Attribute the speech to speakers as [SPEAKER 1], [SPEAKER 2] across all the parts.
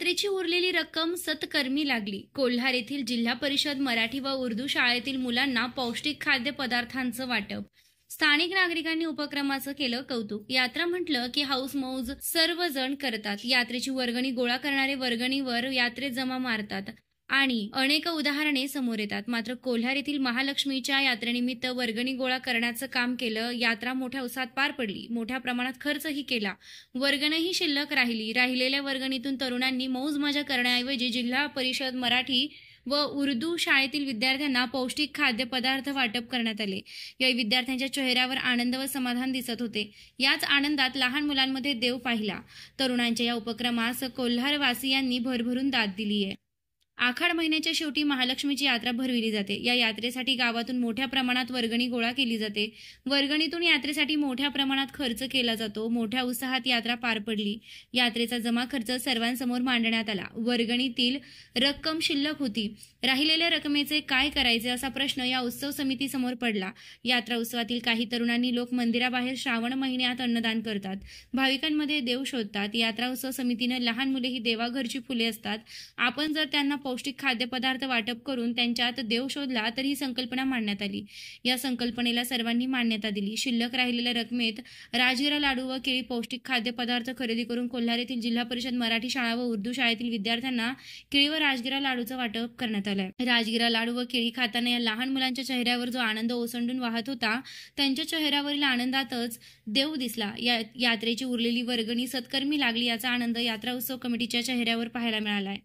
[SPEAKER 1] यात्रेची उरलेली रक्कम सत्कर्मी लागली। कोल्हार येथील जिल्हा परिषद मराठी व उर्दू शाळेतील मुलांना पौष्टिक खाद्य पदार्थांचं वाटप। स्थानिक नागरिकांनी उपक्रमाचं केलं कौतुक। यात्रा म्हटलं की हाऊस मौज सर्वजण करतात। यात्रेची वर्गणी गोळा करणारे वर्गणीवर यात्रेत जमा मारतात आणि अनेक उदाहरणे समोर येतात। मात्र कोल्हार येथील महालक्ष्मीच्या यात्रेनिमित्त वर्गणी गोळा करण्याचं काम केलं। यात्रा मोठ्या उत्साहात पार पडली। मोठ्या प्रमाणात खर्चही केला। वर्गणीही शिल्लक राहिली। राहिलेल्या वर्गणीतून तरुणांनी मौज मजा करण्याऐवजी जिल्हा परिषद मराठी व उर्दू शाळेतील विद्यार्थ्यांना पौष्टिक खाद्य पदार्थ वाटप करण्यात आले। या विद्यार्थ्यांच्या चेहऱ्यावर आनंद व समाधान दिसत होते। याच आनंदात लहान मुलांमध्ये देव पाहिला। तरुणांच्या या उपक्रमास कोल्हारवासियांनी भरभरून दाद दिली आहे। आखाड महिन्याच्या शेवटी महालक्ष्मीची यात्रा भरविली जाते। या यात्रेसाठी गावातून मोठ्या प्रमाणात वर्गणी गोळा केली जाते। वर्गणीतून यात्रेसाठी मोठ्या प्रमाणात खर्च केला जातो। मोठ्या उत्साहात यात्रा पार पडली। यात्रेचा जमा खर्च सर्वांसमोर मांडण्यात आला। वर्गणीतील रक्कम शिल्लक होती। राहिलेल्या रकमेचे काय करायचे असा प्रश्न या उत्सव समितीसमोर पडला। यात्रा उत्सवातील काही तरुणांनी लोक मंदिराबाहेर श्रावण महिन्यात अन्नदान करतात। भाविकांमध्ये देव शोधतात। यात्रा उत्सव समितीने लहान मुले ही देवाघरची फुले असतात। आपण जर त्यांना पौष्टिक खाद्यपदार्थ वाटप करून त्यांच्यात देव शोधला तर ही संकल्पना मांडण्यात आली। या संकल्पनेला सर्वांनी मान्यता दिली। शिल्लक राहिलेल्या रकमेत राजगिरा लाडू व केळी पौष्टिक खाद्यपदार्थ खरेदी करून कोल्हार येथील जिल्हा परिषद मराठी शाळा व उर्दू शाळेतील विद्यार्थ्यांना केळी व राजगिरा लाडूचं वाटप करण्यात आलंय। राजगिरा लाडू व केळी खाताना या लहान मुलांच्या चेहऱ्यावर जो आनंद ओसंडून वाहत होता त्यांच्या चेहऱ्यावरील आनंदातच देव दिसला। यात्रेची उरलेली वर्गणी सत्कर्मी लागली याचा आनंद यात्रा उत्सव कमिटीच्या चेहऱ्यावर पाहायला मिळालाय।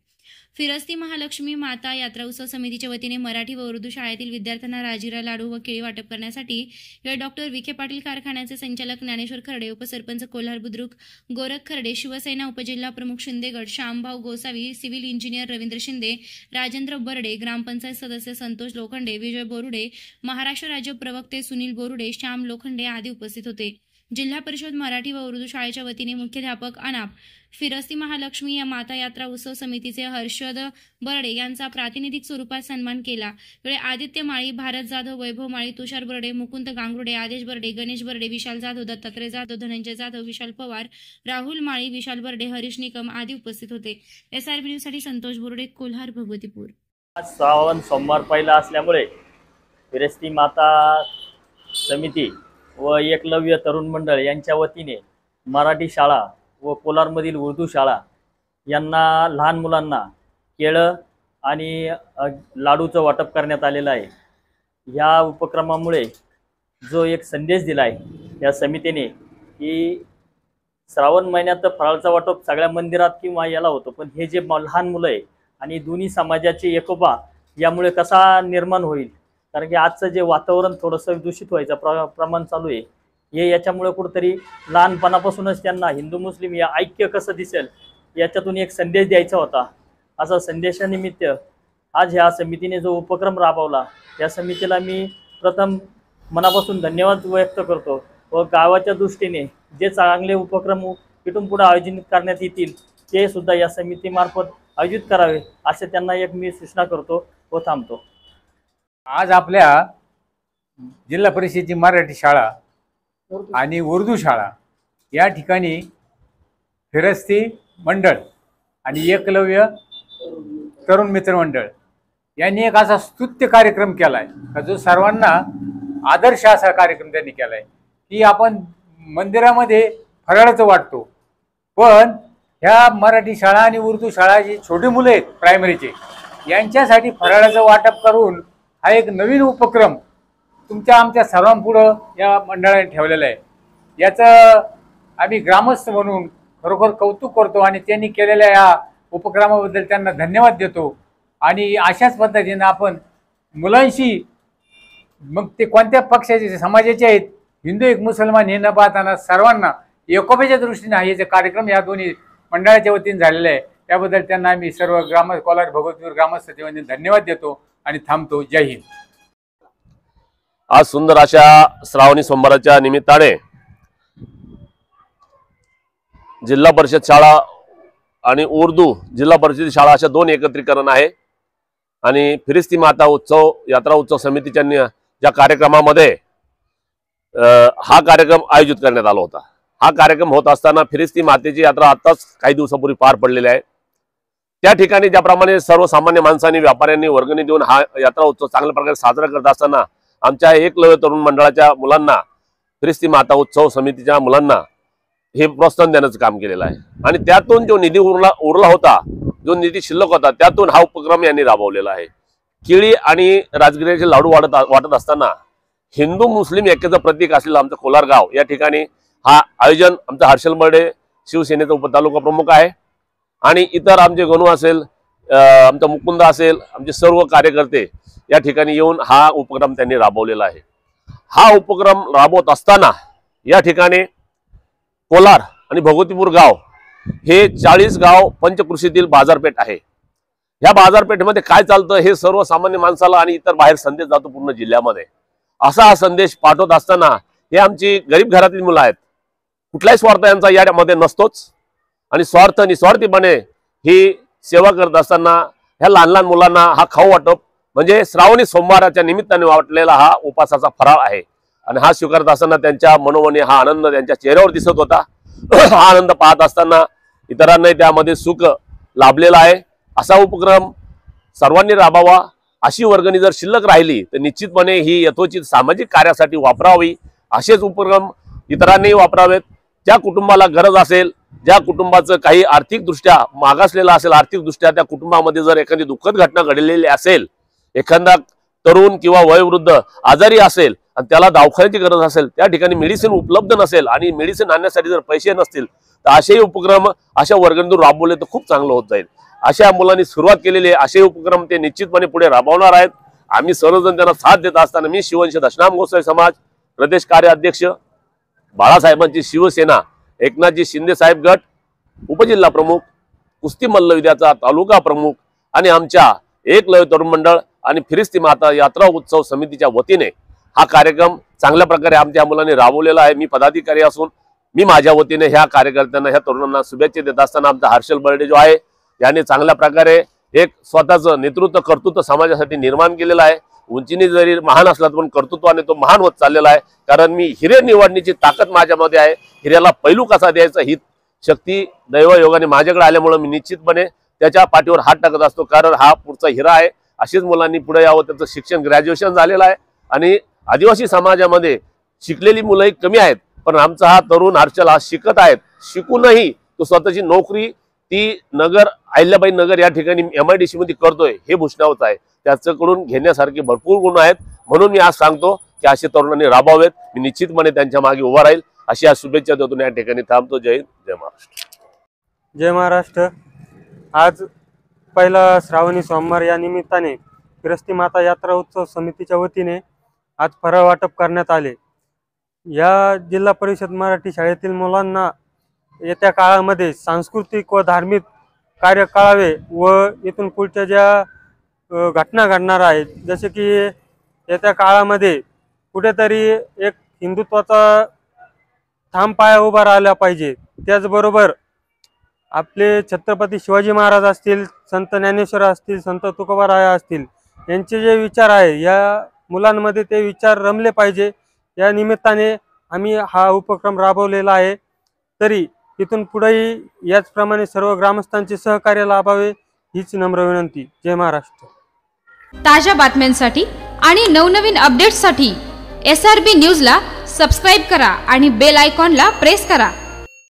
[SPEAKER 1] फिरस्ती महालक्ष्मी माता यात्रा उत्सव समितीच्या वतीने मराठी व उर्दू शाळेतील विद्यार्थ्यांना राजगिरा लाडू व केळी वाटप करण्यासाठी डॉक्टर विखे पाटील कारखान्याचे संचालक ज्ञानेश्वर खर्डे, उपसरपंच कोल्हार बुद्रुक गोरख खर्डे, शिवसेना उपजिल्हा प्रमुख शिंदेगड श्यामभाऊ गोसावी, सिव्हिल इंजिनियर रवींद्र शिंदे, राजेंद्र बर्डे, ग्रामपंचायत सदस्य संतोष लोखंडे, विजय बोरुडे, महाराष्ट्र राज्य प्रवक्ते सुनील बोरुडे, श्याम लोखंडे आदी उपस्थित होते। जिल्हा परिषद मराठी व उर्दू शाळेच्या वतीने मुख्याध्यापक अनाप, फिरस्ती महालक्ष्मी या माता यात्रा उत्सव समितीचे हर्षद बर्डे यांचा प्रातिनिधिक स्वरूपात सन्मान केला। वेळी आदित्य माळी, भारत जाधव, वैभव माळी, तुषार बर्डे, मुकुंद गांगुर्डे, आदेश बर्डे, गणेश बर्डे, विशाल जाधव, दत्तात्रय जाधव, धनंजय जाधव, विशाल पवार, राहुल माळी, विशाल बर्डे, हरीश निकम आदी उपस्थित होते। SRB न्यूज साठी संतोष बोरुडे, कोल्हार भगवतीपूर।
[SPEAKER 2] श्रावण सोमवार पहिला असल्यामुळे फिरस्ती माता समिती व एकलव्य तरुण मंडळ यांच्या वतीने मराठी शाळा व कोलारमधील उर्दू शाळा यांना लहान मुलांना केळं आणि लाडूचं वाटप करण्यात आलेलं आहे। या उपक्रमामुळे जो एक संदेश दिला आहे या समितीने की श्रावण महिन्यात फराळाचं वाटप सगळ्या मंदिरात किंवा याला होतं, पण हे जे लहान मुलं आहे आणि दोन्ही समाजाचे एकोपा यामुळे कसा निर्माण होईल, कारण की आजचं जे वातावरण थोडंसं दूषित व्हायचं प्रमाण चालू आहे, हे याच्यामुळे कुठंतरी लहानपणापासूनच त्यांना हिंदू मुस्लिम या ऐक्य कसं दिसेल याच्यातून एक संदेश द्यायचा होता। असा संदेशानिमित्त आज ह्या समितीने जो उपक्रम राबवला या समितीला मी प्रथम मनापासून धन्यवाद व्यक्त करतो व गावाच्या दृष्टीने जे चांगले उपक्रम इथून पुढे आयोजित करण्यात येतील ते सुद्धा या समितीमार्फत आयोजित करावे असे त्यांना एक मी सूचना करतो व थांबतो।
[SPEAKER 3] आज आपल्या जिल्हा परिषदेची मराठी शाळा आणि उर्दू शाळा या ठिकाणी फिरस्ती मंडळ आणि एकलव्य तरुण मित्र मंडळ यांनी एक असा स्तुत्य कार्यक्रम केला आहे जो सर्वांना आदर्श असा कार्यक्रम त्यांनी केला आहे की आपण मंदिरामध्ये फराळाचं वाटतो, पण ह्या मराठी शाळा आणि उर्दू शाळा जी छोटी मुलं आहेत प्रायमरीचे यांच्यासाठी फराळाचं वाटप करून हा एक नवीन उपक्रम तुमच्या आमच्या सर्वांपुढं या मंडळाने ठेवलेला आहे। याचं आम्ही ग्रामस्थ म्हणून खरोखर कौतुक करतो आणि त्यांनी केलेल्या या उपक्रमाबद्दल त्यांना धन्यवाद देतो। आणि अशाच पद्धतीने आपण मुलांशी, मग ते कोणत्या पक्षाचे समाजाचे आहेत, हिंदू एक मुसलमान हे न पाहताना सर्वांना एकोप्याच्या दृष्टीने हा याचे कार्यक्रम या दोन्ही मंडळाच्या वतीने झालेला आहे। त्याबद्दल त्यांना आम्ही सर्व कोलार भगवतीपूर ग्रामस्थांच्या वतीने धन्यवाद देतो आणि थांबतो। जय हिंद।
[SPEAKER 4] आज सुंदर अशा श्रावणी सोमवाराच्या निमित्ताने जिल्हा परिषद शाळा आणि उर्दू जिल्हा परिषद शाळा अशा दोन एकत्रीकरण आहे आणि फिरस्ती माता उत्सव यात्रा उत्सव समितीच्या ज्या कार्यक्रमामध्ये हा कार्यक्रम आयोजित करण्यात आला होता। हा कार्यक्रम होत असताना फिरस्ती मातेची यात्रा आताच काही दिवसापूर्वी पार पडलेली आहे। त्या ठिकाणी ज्याप्रमाणे सर्वसामान्य माणसांनी व्यापाऱ्यांनी वर्गणी देऊन हा यात्रा उत्सव चांगल्या प्रकारे साजरा करत असताना आमच्या एकलव्य तरुण मंडळाच्या मुलांना, फिरिस्ती माता उत्सव समितीच्या मुलांना हे प्रोत्साहन देण्याचं काम केलेलं आहे। आणि त्यातून जो निधी उरला होता, जो निधी शिल्लक होता, त्यातून हा उपक्रम यांनी राबवलेला आहे। केळी आणि राजगिऱ्याचे लाडू वाटत असताना हिंदू मुस्लिम ऐक्याचं प्रतीक असलेलं आमचं कोलार गाव या ठिकाणी हा आयोजन आमचा हर्षल बर्डे शिवसेनेचा उपतालुका प्रमुख आहे आणि इतर आमचे गणू असेल, आमचा मुकुंद असेल, आमचे सर्व कार्यकर्ते या ठिकाणी येऊन हा उपक्रम त्यांनी राबवलेला आहे। हा उपक्रम राबवत असताना या ठिकाणी कोलार आणि भगवतीपूर गाव हे 40 गाव पंचकृषीतील बाजारपेठ आहे। या बाजारपेठेमध्ये काय चालतं हे सर्वसामान्य माणसाला आणि इतर बाहेर संदेश जातो पूर्ण जिल्ह्यामध्ये। असा हा संदेश पाठवत असताना हे आमची गरीब घरातील मुलं आहेत, कुठलाही स्वार्थ यांचा यामध्ये नसतोच आणि निस्वार्थीपणे ही सेवा करत असताना ह्या लहान लहान मुलांना हा खाऊ वाटप म्हणजे श्रावणी सोमवाराच्या निमित्ताने वाटलेला हा उपासाचा फराळ आहे आणि हा स्वीकारत असताना त्यांच्या मनोमनी हा आनंद त्यांच्या चेहऱ्यावर दिसत होता। हा आनंद पाहत असताना इतरांनाही त्यामध्ये सुख लाभलेला आहे। असा उपक्रम सर्वांनी राबावा, अशी वर्गणी जर शिल्लक राहिली तर निश्चितपणे ही यथोचित सामाजिक कार्यासाठी वापरावी। असेच उपक्रम इतरांनी वापरावेत। ज्या कुटुंबाला गरज असेल, ज्या कुटुंबाचं काही आर्थिकदृष्ट्या मागासलेलं असेल, आर्थिकदृष्ट्या त्या कुटुंबामध्ये जर एखादी दुःखद घटना घडलेली असेल, एखादा तरुण किंवा वयोवृद्ध आजारी असेल आणि त्याला दवाखान्याची गरज असेल, त्या ठिकाणी मेडिसिन उपलब्ध नसेल आणि मेडिसिन आणण्यासाठी जर पैसे नसतील तर असेही उपक्रम अशा वर्गणीतून राबवले तर खूप चांगलं होत जाईल। अशा मुलांनी सुरुवात केलेली आहे, असे उपक्रम ते निश्चितपणे पुढे राबवणार आहेत। आम्ही सर्वजण त्यांना साथ देत असताना मी शिववंश दशनाम गोसावी समाज प्रदेश कार्य अध्यक्ष, बाळासाहेबांची शिवसेना, एकनाथजी शिंदे साहेब गट उपजिल्हा प्रमुख, कुस्ती मल्लविद्याचा तालुका प्रमुख आणि आमच्या एकलव्य तरुण मंडळ आणि फिरिस्ती माता यात्रा उत्सव समितीच्या वतीने हा कार्यक्रम चांगल्या प्रकारे आमच्या मुलांनी राबवलेला आहे। मी पदाधिकारी असून मी माझ्या वतीने ह्या कार्यकर्त्यांना, ह्या तरुणांना शुभेच्छा देत असताना आमचा हर्षल बर्डे जो आहे याने चांगल्या प्रकारे एक स्वतःचं नेतृत्व कर्तृत्व समाजासाठी निर्माण केलेलं आहे। उंचीने जरी महान असला पण कर्तृत्वाने तो महान होत चाललेला आहे, कारण मी हिरे निवडण्याची ताकद माझ्यामध्ये आहे। हिऱ्याला पैलू कसा द्यायचा ही शक्ती दैवयोगाने माझ्याकडे आल्यामुळे मी निश्चितपणे त्याच्या पाठीवर हात टाकत असतो, कारण हा पुढचा हिरा आहे। अशीच मुलांनी पुढे यावं, त्याचं शिक्षण ग्रॅज्युएशन झालेलं आहे आणि आदिवासी समाजामध्ये शिकलेली मुलंही कमी आहेत, पण आमचा हा तरुण हर्षल हा शिकत आहेत, शिकूनही तो स्वतःची नोकरी ती नगर अहिल्याबाई नगर या ठिकाणी MIDC मध्ये करतोय हे भूषणावच आहे। त्याच्याकडून घेण्यासारखे भरपूर गुण आहेत, म्हणून मी आज सांगतो की असे तरुणांनी राबावेत। मी निश्चितपणे त्यांच्या मागे उभा राहील अशी आज शुभेच्छा देतो। या ठिकाणी थांबतो। जय हिंद, जय महाराष्ट्र।
[SPEAKER 5] जय महाराष्ट्र। आज पहिला श्रावणी सोमवार या निमित्ताने फिरस्ती माता यात्रा उत्सव समितीच्या वतीने आज फराळ वाटप करण्यात आले। या जिल्हा परिषद मराठी शाळेतील मुलांना येत्या काळामध्ये सांस्कृतिक व धार्मिक कार्य करावे व इथून पुढच्या ज्या घटना घडणार आहेत, जसे की येत्या काळामध्ये कुठेतरी एक हिंदुत्वाचा ठाम पाया उभा राहिला पाहिजे। त्याचबरोबर आपले छत्रपती शिवाजी महाराज असतील, संत ज्ञानेश्वर असतील, संत तुकोबाराय असतील, यांचे जे विचार आहे या मुलांमध्ये ते विचार रमले पाहिजे। या निमित्ताने आम्ही हा उपक्रम राबवलेला आहे। तरी इथून पुढेही याचप्रमाणे सर्व ग्रामस्थांचे सहकार्य लाभावे हीच नम्र विनंती। जय महाराष्ट्र।
[SPEAKER 6] ताज्या बातम्यांसाठी आणि नवनवीन अपडेट्ससाठी SRB न्यूजला सबस्क्राईब करा आणि बेल आयकॉनला प्रेस करा।